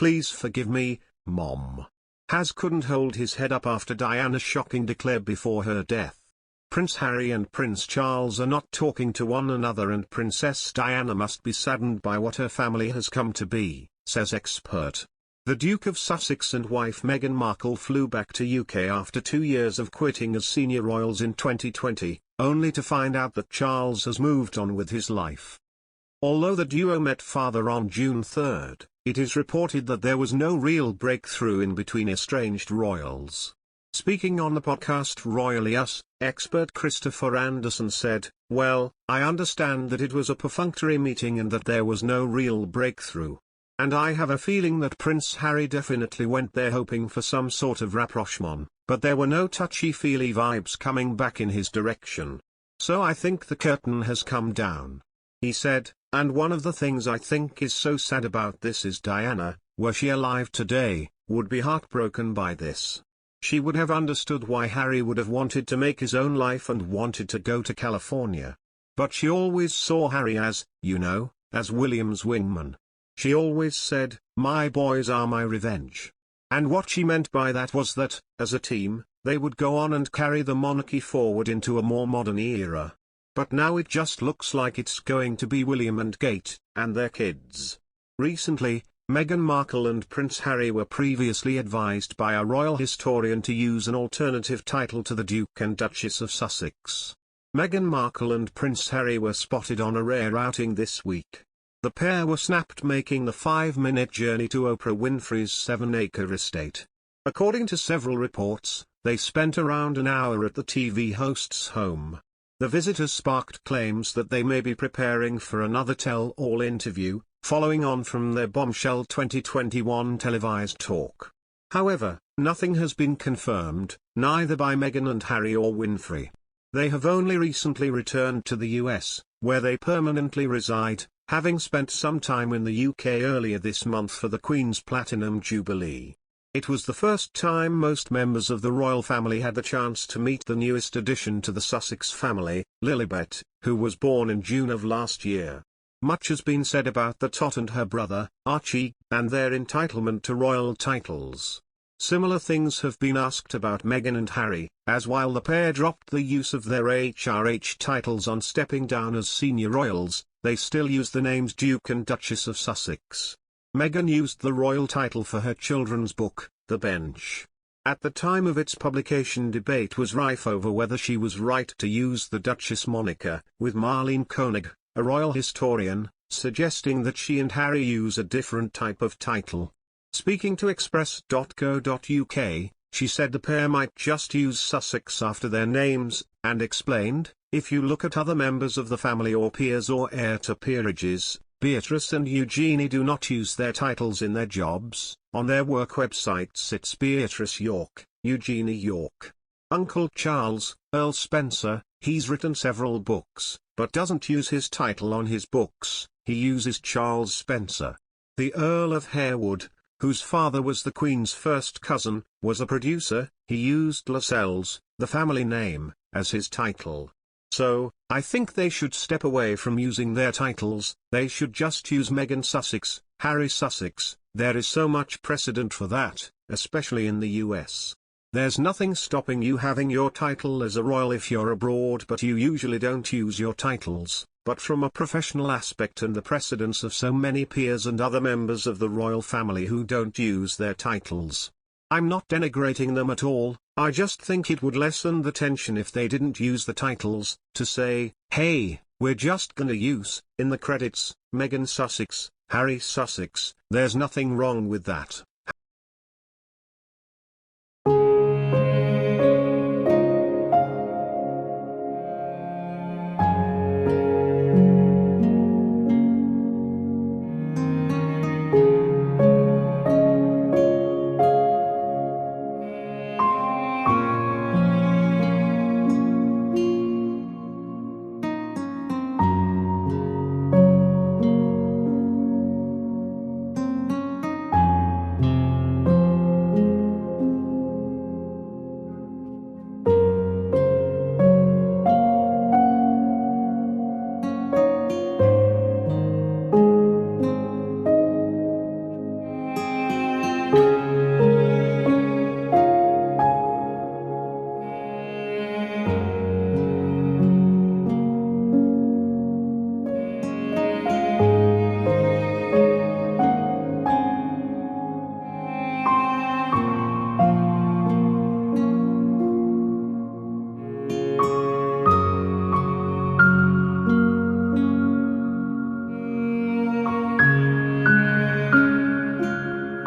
Please forgive me, Mom. Has couldn't hold his head up after Diana's shocking declare before her death. Prince Harry and Prince Charles are not talking to one another, and Princess Diana must be saddened by what her family has come to be, says expert. The Duke of Sussex and wife Meghan Markle flew back to UK after 2 years of quitting as senior royals in 2020, only to find out that Charles has moved on with his life. Although the duo met father on June 3, it is reported that there was no real breakthrough in between estranged royals. Speaking on the podcast Royally Us, expert Christopher Anderson said, "Well, I understand that it was a perfunctory meeting and that there was no real breakthrough. And I have a feeling that Prince Harry definitely went there hoping for some sort of rapprochement, but there were no touchy-feely vibes coming back in his direction. So I think the curtain has come down." He said, "And one of the things I think is so sad about this is Diana, were she alive today, would be heartbroken by this. She would have understood why Harry would have wanted to make his own life and wanted to go to California. But she always saw Harry as, as William's wingman. She always said, 'My boys are my revenge.' And what she meant by that was that, as a team, they would go on and carry the monarchy forward into a more modern era. But now it just looks like it's going to be William and Kate, and their kids." Recently, Meghan Markle and Prince Harry were previously advised by a royal historian to use an alternative title to the Duke and Duchess of Sussex. Meghan Markle and Prince Harry were spotted on a rare outing this week. The pair were snapped making the 5-minute journey to Oprah Winfrey's 7-acre estate. According to several reports, they spent around an hour at the TV host's home. The visitors sparked claims that they may be preparing for another tell-all interview, following on from their bombshell 2021 televised talk. However, nothing has been confirmed, neither by Meghan and Harry or Winfrey. They have only recently returned to the US, where they permanently reside, having spent some time in the UK earlier this month for the Queen's Platinum Jubilee. It was the first time most members of the royal family had the chance to meet the newest addition to the Sussex family, Lilibet, who was born in June of last year. Much has been said about the tot and her brother, Archie, and their entitlement to royal titles. Similar things have been asked about Meghan and Harry, as while the pair dropped the use of their HRH titles on stepping down as senior royals, they still use the names Duke and Duchess of Sussex. Meghan used the royal title for her children's book, The Bench. At the time of its publication, debate was rife over whether she was right to use the Duchess moniker, with Marlene Koenig, a royal historian, suggesting that she and Harry use a different type of title. Speaking to express.co.uk, she said the pair might just use Sussex after their names, and explained, "If you look at other members of the family or peers or heir to peerages, Beatrice and Eugenie do not use their titles in their jobs. On their work websites it's Beatrice York, Eugenie York. Uncle Charles, Earl Spencer, he's written several books, but doesn't use his title on his books, he uses Charles Spencer. The Earl of Harewood, whose father was the Queen's first cousin, was a producer, he used Lascelles, the family name, as his title. So, I think they should step away from using their titles, they should just use Meghan Sussex, Harry Sussex. There is so much precedent for that, especially in the US. There's nothing stopping you having your title as a royal if you're abroad, but you usually don't use your titles. But from a professional aspect and the precedence of so many peers and other members of the royal family who don't use their titles. I'm not denigrating them at all, I just think it would lessen the tension if they didn't use the titles, to say, hey, we're just gonna use, in the credits, Meghan Sussex, Harry Sussex. There's nothing wrong with that.